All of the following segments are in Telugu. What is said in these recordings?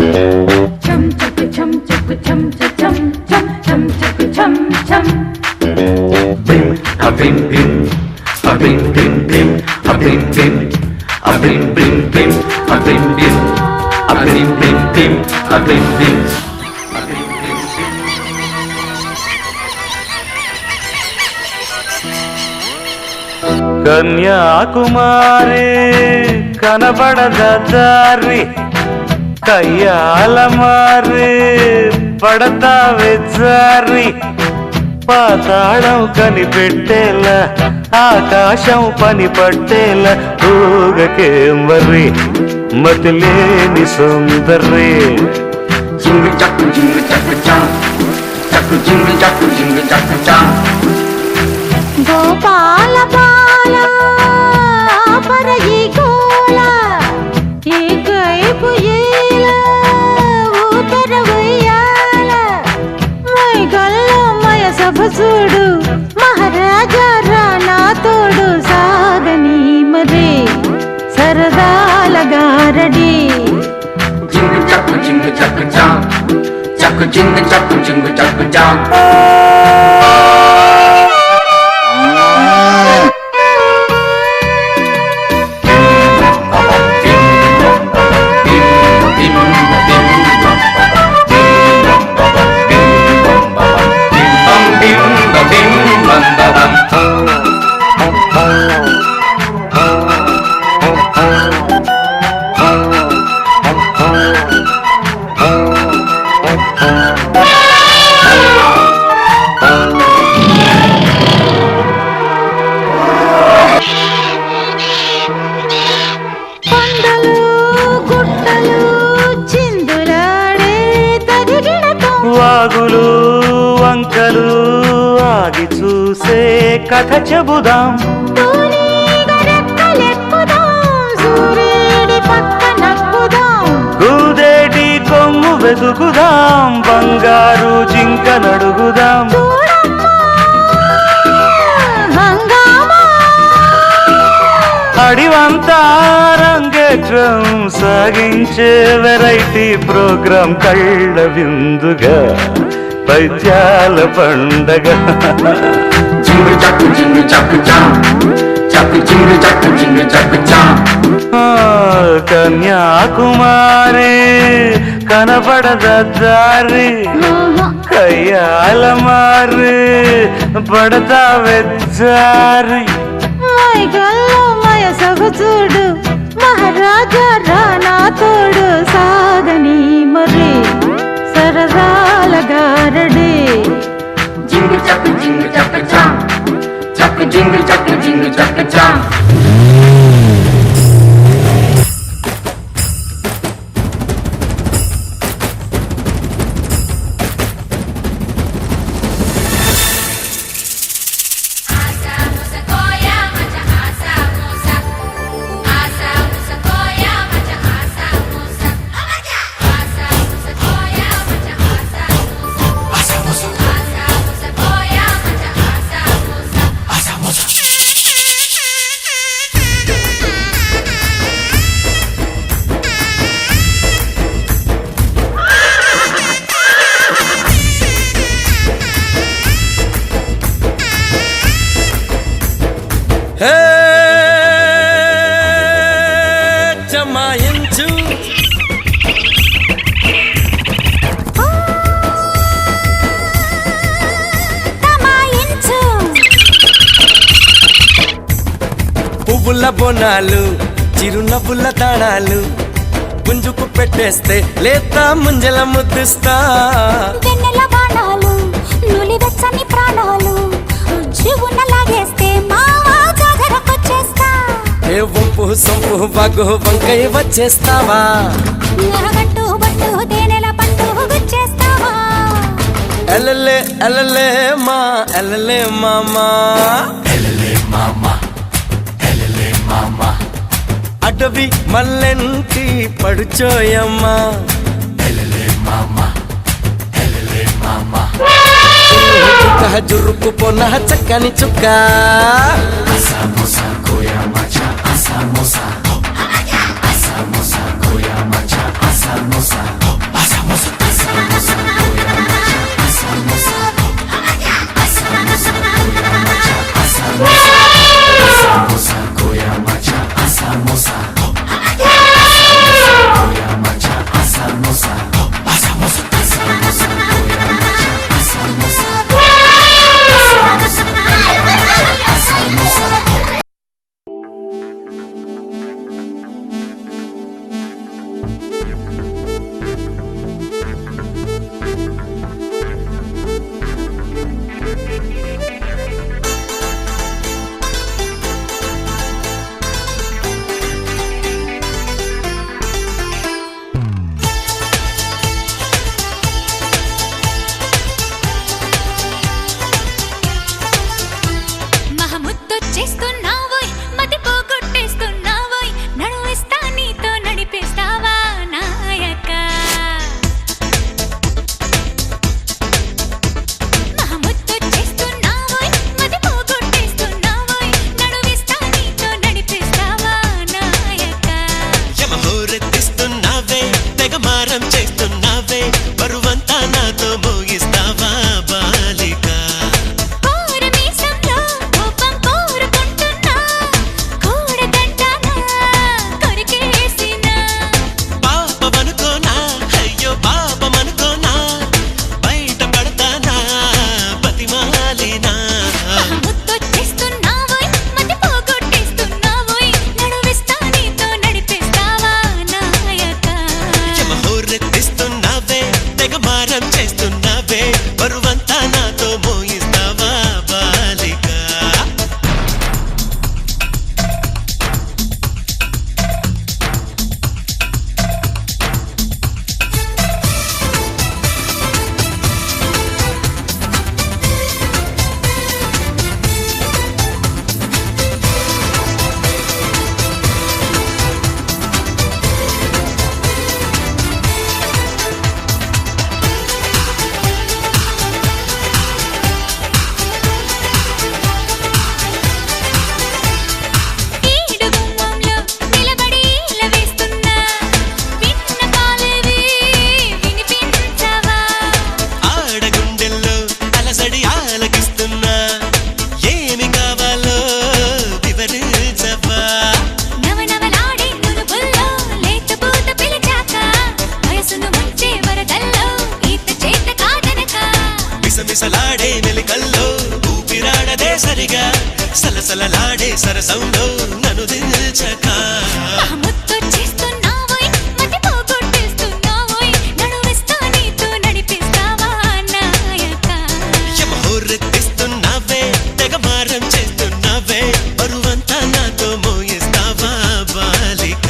Chum chaka chum chaka chum cha chum chum chum chaka chum chum. Bim a bim bim a bim bim bim a bim bim a bim bim bim a bim bim a bim bim bim a bim bim. Kanyakumari కనబడద దారి కయ్యాల మారి పడతావే జారి పాతాళం కనిపెట్టేలా ఆకాశం పని పట్టేలా ఊగకే మరి మతిలేని సుందరి జింగు చక్కు చా చక్కు జింగు చక్కు చా గోపాల బాల పరయి గోళ ఏకైపు ఏల ఊతర ఉయ్యాల మై గల్లో మయ సభ చూడు మహారాజా రానా తోడు సాగని మరే సరదాల గారడి జింగు చక్కు చా చక్కు జింగు చక్కు చా వాగులు వంకలు ఆగి చూసే కథ చెబుదాం గూదేటి కొమ్ము వెతుకుదాం బంగారు జింక నడుగుదాం అడివంతా రంగేట్రం సాగించే వెరైటీ ప్రోగ్రాం కళ్ళ విందుగా పైత్యాల పండగ జింగు చక్కు చా చక్కు జింగు చక్కు చా కన్యాకుమారి కనపడద దారి కయ్యాల మారి పడతావే జారి మయ సభ చూడు మహారాజా రానా తోడు సాగని మరి సరదాల గారడి జింగు చక్కు చా చక్కు జింగు చక్కు చా జమాయించు పువ్వుల బోనాలు చిరునవ్వుల తాళాలు గుంజుకు పెట్టేస్తే లేత ముంజల ముద్దిస్తా వెన్నెల బాణాలు నులివెచ్చని ప్రాణాలు జీవున లాగేస్తే మావా జాగరకొచ్చేస్తా ఏ వంపు సొంపు బాగు వంకై వచ్చేస్తావా నరగట్టు బట్టు తేనెల పట్టు గుచ్చేస్తావా ఎల్లలే ఎల్లలే మా ఎల్లలే మామా అటవి మల్లెంటి పడుచోయమ్మా జురుకు పొన్న చక్కని చుక్క సలసలలాడే సరసంలో నన్ను దిల్చక ముత్తొచ్చేస్తున్నావోయ్ మతి పోగొట్టేస్తున్నావోయ్ నడువిస్తా నీతో నడిపిస్తావా నాయక యమహోరెత్తిస్తున్నావే తెగమారం చేస్తున్నావే బరువంతా నాతో మోయిస్తావా బాలిక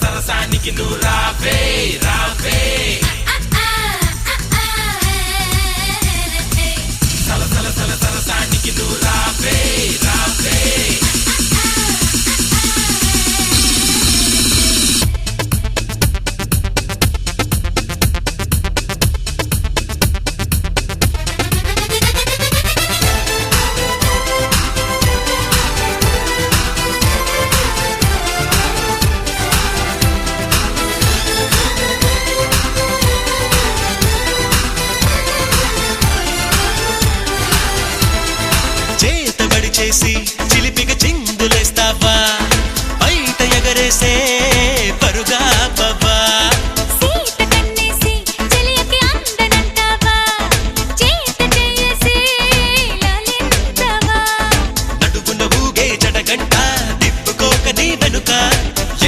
సరసానికి నువ్వు రావే రావే సరసానికి నువ్వు రావే రావే చేతబడి చేసి చిలిపిగా చిందులేస్తావా బయట ఎగరేసే పరుగా బాబా సీత కన్నేసి చెలియకి అందనంటావా చేత చేసి లాలించవా నడుగున ఊగే జడగంట తిప్పుకోక నీ వెనుక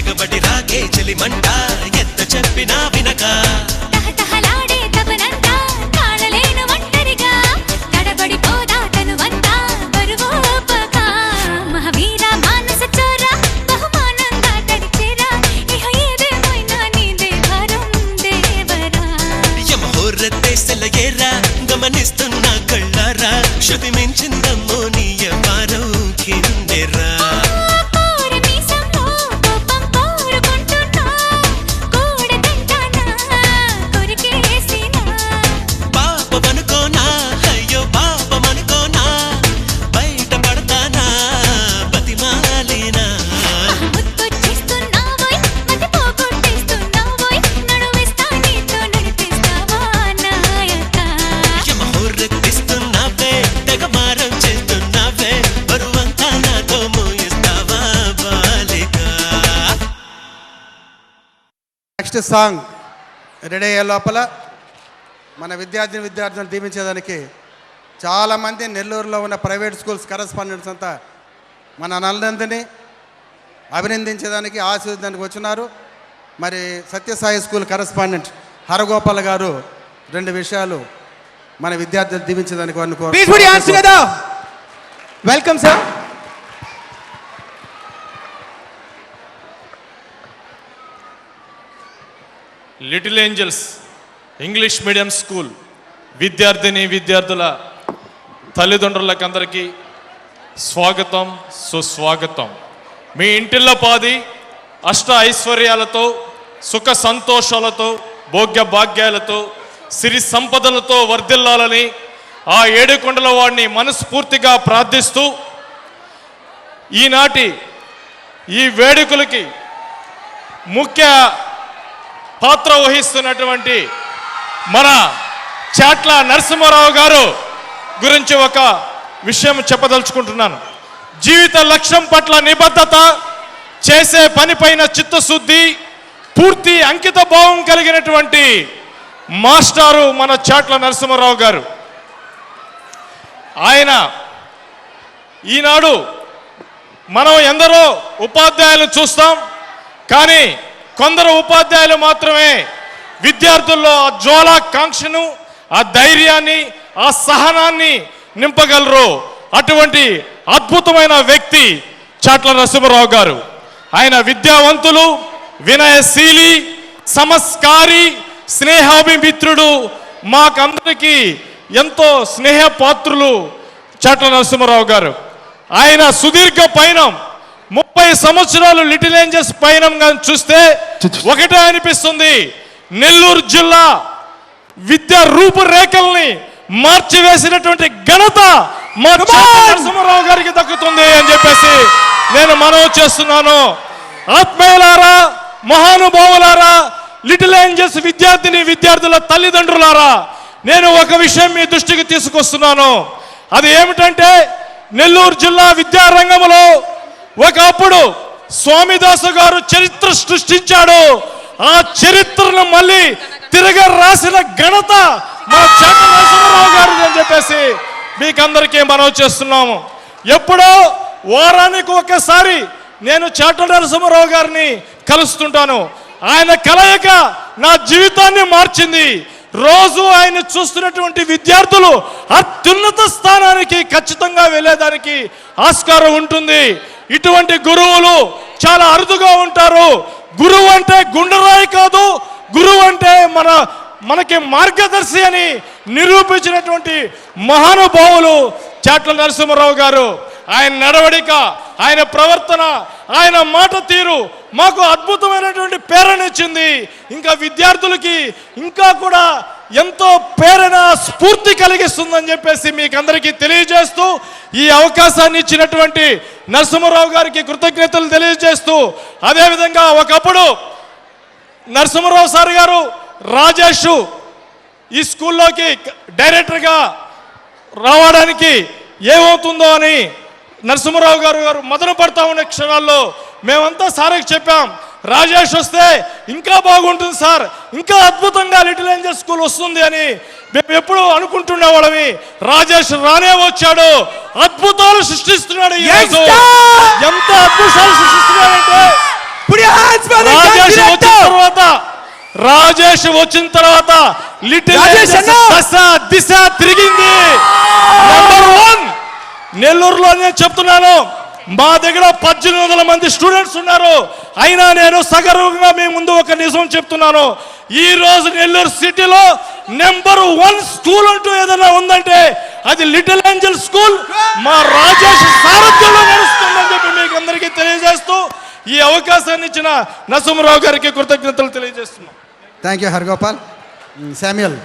ఎగబడి రాగే చెలిమంట ఎంత చెప్పినా వినక తహతహలాడే తపనంతా కాళలేను ఒంటరిగా తడబడిపోదా తనువంతా బరువోపక మహావీర మానస చోర బహుమానంగా తడిచేరా ఇహ ఏదేమైనా నీదే భారం దేవరా యమహోరెత్తేసెలయేరా గమనిస్తున్నా కళ్ళారా శృతి మించిందమ్మో నీ వారం కిందెరా కోరి మీసంలో కోపం కోరుకుంటున్నా కూడదంటానా కొరికేసినా పాపమనుకోనా అయ్యో పాపమనుకోనా బయట పడతానా బతిమాలినా ముత్తొచ్చేస్తున్నావోయ్ మతి పోగొట్టేస్తున్నావోయ్ నడువిస్తా నీతో నడిపిస్తావా నాయక యమహోరెత్తిస్తున్నావే తెగమారం చేస్తున్నావే బరువంతా నాతో మోయిస్తావా బాలిక నెక్స్ట్ సాంగ్ రెడీ అయ్యే లోపల మన విద్యార్థులను దీవించేదానికి చాలామంది నెల్లూరులో ఉన్న ప్రైవేట్ స్కూల్స్ కరెస్పాండెంట్స్ అంతా మన నల్లందిని అభినందించేదానికి ఆశీర్వదించడానికి వచ్చినారు. మరి సత్యసాయి స్కూల్ కరెస్పాండెంట్ హరగోపాల్ గారు 2 విషయాలు మన విద్యార్థులు దీవించేదానికి వారిని Please put your hands together. Welcome, sir. Little angels English medium school విద్యార్థుల తల్లిదండ్రులకందరికీ స్వాగతం సుస్వాగతం. మీ ఇంటిల్లో పాది అష్ట ఐశ్వర్యాలతో సుఖ సంతోషాలతో భోగ్య భాగ్యాలతో సిరి సంపదలతో వర్ధిల్లాలని ఆ ఏడుకొండల వాడిని మనస్ఫూర్తిగా ప్రార్థిస్తూ ఈనాటి ఈ వేడుకలకి ముఖ్య పాత్ర వహిస్తున్నటువంటి మన చాట్ల నరసింహారావు గారు గురించి ఒక విషయం చెప్పదలుచుకుంటున్నాను. జీవిత లక్ష్యం పట్ల నిబద్ధత, చేసే పనిపైన చిత్తశుద్ధి, పూర్తి అంకిత భావం కలిగినటువంటి మాస్టారు మన చాట్ల నరసింహారావు గారు. ఆయన ఈనాడు మనం ఎందరో ఉపాధ్యాయులను చూస్తాం, కానీ కొందరు ఉపాధ్యాయులు మాత్రమే విద్యార్థుల్లో ఆ జ్వాలాకాంక్షను, ఆ ధైర్యాన్ని, ఆ సహనాన్ని నింపగలరు. అటువంటి అద్భుతమైన వ్యక్తి చాట్ల నరసింహారావు గారు. ఆయన విద్యావంతులు, వినయశీలి, సంస్కారి, స్నేహాభిమిత్రుడు, మాకందరికీ ఎంతో స్నేహపాత్రులు చాట్ల నరసింహారావు గారు. ఆయన సుదీర్ఘ పయనం 30 సంవత్సరాలు లిటిల్ ఏంజల్స్ పయనం చూస్తే ఒకటే అనిపిస్తుంది, నెల్లూరు జిల్లా విద్యా రూపురేఖల్ని మార్చివేసినటువంటి ఘనత మా నరసింహారావు గారికి దక్కుతుంది అని చెప్పేసి నేను మనవి చేస్తున్నాను. ఆత్మీయులారా, మహానుభావులారా, లిటిల్ ఏంజల్స్ విద్యార్థుల తల్లిదండ్రులారా, నేను ఒక విషయం మీ దృష్టికి తీసుకొస్తున్నాను. అది ఏమిటంటే, నెల్లూరు జిల్లా విద్యారంగంలో ఒకప్పుడు స్వామిదాసు గారు చరిత్ర సృష్టించాడు. ఆ చరిత్రను మళ్ళీ తిరగ రాసిన ఘనత మా చాట నరసింహారావు గారు అని చెప్పేసి మీకందరికీ మనవి చేస్తున్నాము. ఎప్పుడో వారానికి ఒకసారి నేను చాట నరసింహారావు గారిని కలుస్తుంటాను. ఆయన కలయిక నా జీవితాన్ని మార్చింది. రోజు ఆయన చూస్తున్నటువంటి విద్యార్థులు అత్యున్నత స్థానానికి ఖచ్చితంగా వెళ్ళేదానికి ఆస్కారం ఉంటుంది. ఇటువంటి గురువులు చాలా అరుదుగా ఉంటారు. గురువు అంటే గుండెరాయి కాదు, గురువు అంటే మనకి మార్గదర్శి అని నిరూపించినటువంటి మహానుభావులు చాట్ల నరసింహారావు గారు. ఆయన నడవడిక, ఆయన ప్రవర్తన, ఆయన మాట తీరు మాకు అద్భుతమైనటువంటి ప్రేరణిచ్చింది. ఇంకా విద్యార్థులకి ఇంకా కూడా ఎంతో ప్రేరణ స్ఫూర్తి కలిగిస్తుందని చెప్పేసి మీకు అందరికీ తెలియజేస్తూ ఈ అవకాశాన్ని ఇచ్చినటువంటి నరసింహారావు గారికి కృతజ్ఞతలు తెలియజేస్తూ, అదేవిధంగా ఒకప్పుడు నరసింహారావు సార్ గారు రాజేష్ ఈ స్కూల్లోకి డైరెక్టర్గా రావడానికి ఏమవుతుందో అని నరసింహారావు గారు మదన పడతా ఉన్న క్షణాల్లో మేమంతా సార్కి చెప్పాం, రాజేష్ వస్తే ఇంకా బాగుంటుంది సార్, ఇంకా అద్భుతంగా లిటిల్ ఏంజల్ స్కూల్ వస్తుంది అని మేము ఎప్పుడు అనుకుంటున్న వాళ్ళమి. రాజేష్ రానే వచ్చాడు, అద్భుతాలు సృష్టిస్తున్నాడు. ఎంత అద్భుతాలు సృష్టిస్తున్నాడంటే రాజేష్ వచ్చిన తర్వాత లిటిల్ దిశ తిరిగింది. నెంబర్ 1 నెల్లూరులోనే చెప్తున్నాను, మా దగ్గర 1800 మంది స్టూడెంట్స్ ఉన్నారు. అయినా నేను సగర్వంగా మీ ముందు ఒక నిజం చెప్తున్నాను, ఈ రోజు నెల్లూరు సిటీలో నెంబర్ 1 స్కూల్ అంటూ ఏదైనా ఉందంటే అది లిటిల్ ఏంజల్ స్కూల్ మా రాజేష్ సారథ్యంలో నడుస్తుందని చెప్పి మీకు అందరికీ తెలియజేస్తూ ఈ అవకాశాన్ని ఇచ్చిన నరసింహారావు గారికి కృతజ్ఞతలు తెలియజేస్తున్నాం. Thank you Harigopal. శామ్యుయల్.